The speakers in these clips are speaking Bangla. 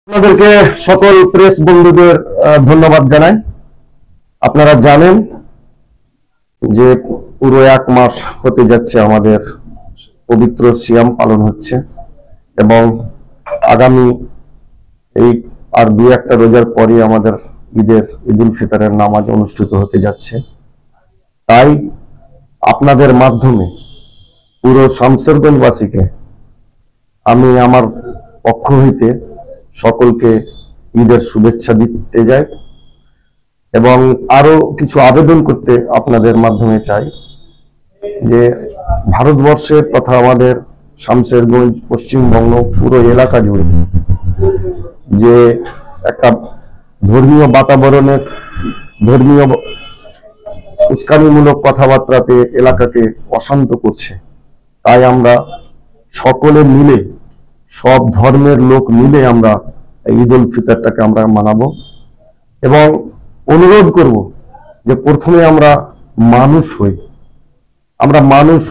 আপনাদেরকে সকল প্রেস বন্ধুদের ধন্যবাদ জানাই। আপনারা জানেন যে পুরো 1 মাস হতে যাচ্ছে আমাদের পবিত্র সিয়াম পালন হচ্ছে এবং আগামী এই আর 2-1টা রোজার পরই আমাদের ঈদুল ফিতরের নামাজ অনুষ্ঠিত হতে যাচ্ছে। তাই আপনাদের মাধ্যমে পুরো শামসেরগঞ্জবাসীকে আমি আমার পক্ষ হইতে সকলকে ঈদের শুভেচ্ছা দিতে যাই এবং আরো কিছু আবেদন করতে আপনাদের মাধ্যমে চাই যে ভারতবর্ষের তথা আমাদের শামসেরগঞ্জ পশ্চিমবঙ্গ পুরো এলাকা জুড়ে যে একটা ধর্মীয় বাতাবরণের ধর্মীয় উস্কানিমূলক কথাবার্তাতে এলাকাকে অশান্ত করছে, তাই আমরা সকলে মিলে সব ধর্মের লোক মিলে আমরা ঈদুল ফিতরটাকে আমরা মানাবো এবং অনুরোধ করব যে প্রথমে আমরা মানুষ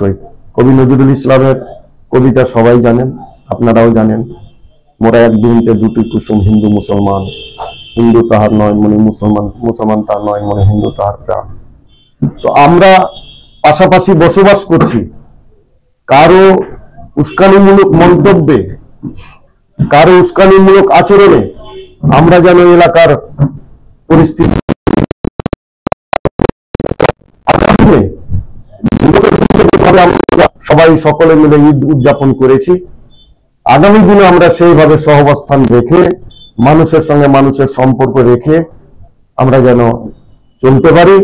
হই। কবি নজরুল ইসলামের কবিতা সবাই জানেন, আপনারাও জানেন, মোরা এক বিনতে দুটি কুসুম হিন্দু মুসলমান, হিন্দু তাহার নয় মনে মুসলমান, মুসলমান তাহার নয় মনে হিন্দু তাহার প্রাণ। তো আমরা পাশাপাশি বসবাস করছি, কারো উস্কানিমূলক মন্তব্যে কারো উস্কানিমূলক আচরণে আমরা যেন এলাকার পরিস্থিতি সবাই সকলে মিলে ঈদ উদযাপন করেছি। আগামী দিনে আমরা সেইভাবে সহাবস্থান রেখে মানুষের সঙ্গে মানুষের সম্পর্ক রেখে আমরা যেন চলতে পারি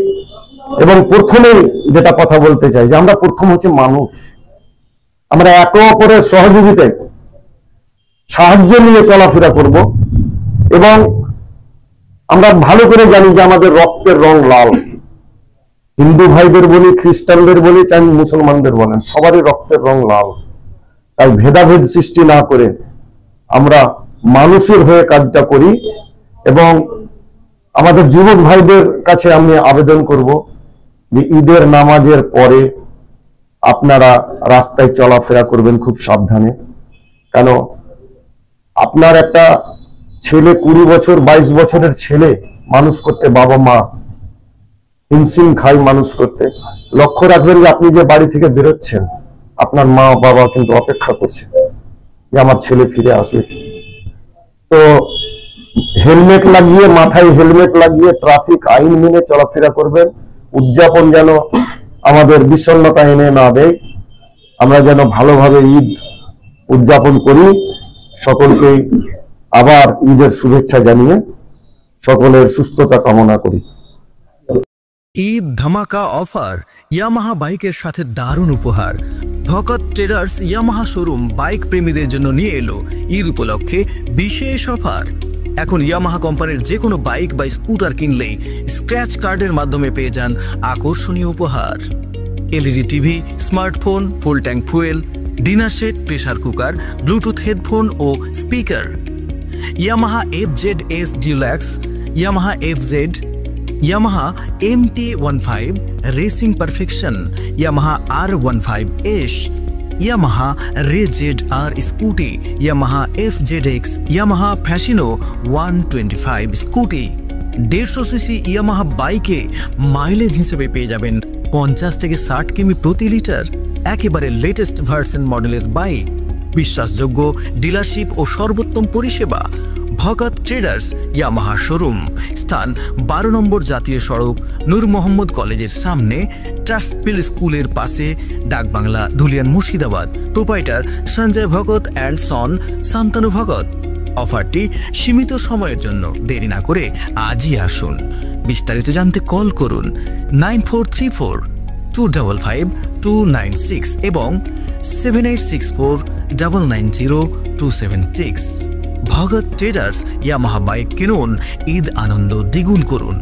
এবং প্রথমে যেটা কথা বলতে চাই যে আমরা প্রথম হচ্ছে মানুষ, আমরা একে অপরের সহযোগিতায় সাহায্য নিয়ে চলাফেরা করব এবং আমরা ভালো করে জানি যে আমাদের রক্তের রং লাল। হিন্দু ভাইদের বলি, খ্রিস্টানদের বলি, চাই মুসলমানদের বলেন, সবারই রক্তের রং লাল। তাই ভেদাভেদ সৃষ্টি না করে আমরা মানুষের হয়ে কাজটা করি এবং আমাদের যুবক ভাইদের কাছে আমি আবেদন করব যে ঈদের নামাজের পরে আপনারা রাস্তায় চলাফেরা করবেন খুব সাবধানে। কেন আপনার একটা ছেলে 20 বছর 22 বছরের ছেলে মানুষ করতে বাবা মা হিমশিম খাই মানুষ করতে। লক্ষ্য রাখবেন যে আপনি যে বাড়ি থেকে বেরোচ্ছেন আপনার মা বাবা কিন্তু অপেক্ষা করছে যে আমার ছেলে ফিরে আসবে। তো হেলমেট লাগিয়ে, মাথায় হেলমেট লাগিয়ে ট্রাফিক আইন মেনে চলাফেরা করবেন। উদযাপন যেন আমাদের বিষণ্ণতা এনে না দেয়, আমরা যেন ভালোভাবে ঈদ উদযাপন করি। সকলকে আবার ঈদের শুভেচ্ছা জানিয়ে সকলের সুস্থতা কামনা করি। ঈদ ধামাকা অফার, ইয়ামাহা বাইকের সাথে দারুণ উপহার। ভকত ট্রেডার্স ইয়ামাহা শোরুম বাইক প্রেমীদের জন্য নিয়ে এলো ঈদ উপলক্ষে বিশেষ অফার। এখন ইয়ামাহা কোম্পানির যে কোনো বাইক বা স্কুটার কিনলেই স্ক্র্যাচ কার্ডের মাধ্যমে পেয়ে যান আকর্ষণীয় উপহার। LED TV, smartphone, full tank fuel, dinner set, pressure cooker, Bluetooth headphone ও speaker. Yamaha FZS deluxe, Yamaha FZ, Yamaha MT-15 racing perfection, Yamaha R15S, Yamaha Ray ZR scooty, Yamaha FZX, Yamaha Fascino 125 scooty. 150 CC Yamaha বাইকে মাইলেজ হিসেবে পেয়ে যাবেন 50 থেকে 60 কিমি প্রতি লিটার। একেবারে লেটেস্ট ভার্সন মডেলের বাইক, বিশ্বাসযোগ্য ডিলারশিপ ও সর্বোত্তম পরিষেবা। ভকত ট্রেডার্স ইয়ামাহা শোরুম, স্থান 12 নম্বর জাতীয় সড়ক, নূর মোহাম্মদ কলেজের সামনে, ট্রাস্টপিল স্কুলের পাশে, Dakbangla, Dhulian, Murshidabad. Proprietor Sanjay Bhagat and son, Shantanu Bhagat. অফারটি সীমিত সময়ের জন্য, দেরি না করে আজই আসুন। বিস্তারিত জানতে কল করুন 9434255296 এবং 7864990276। ভগত ট্রেডার্স ইয়ামাহা বাইক কিনুন, ঈদ আনন্দ দ্বিগুণ করুন।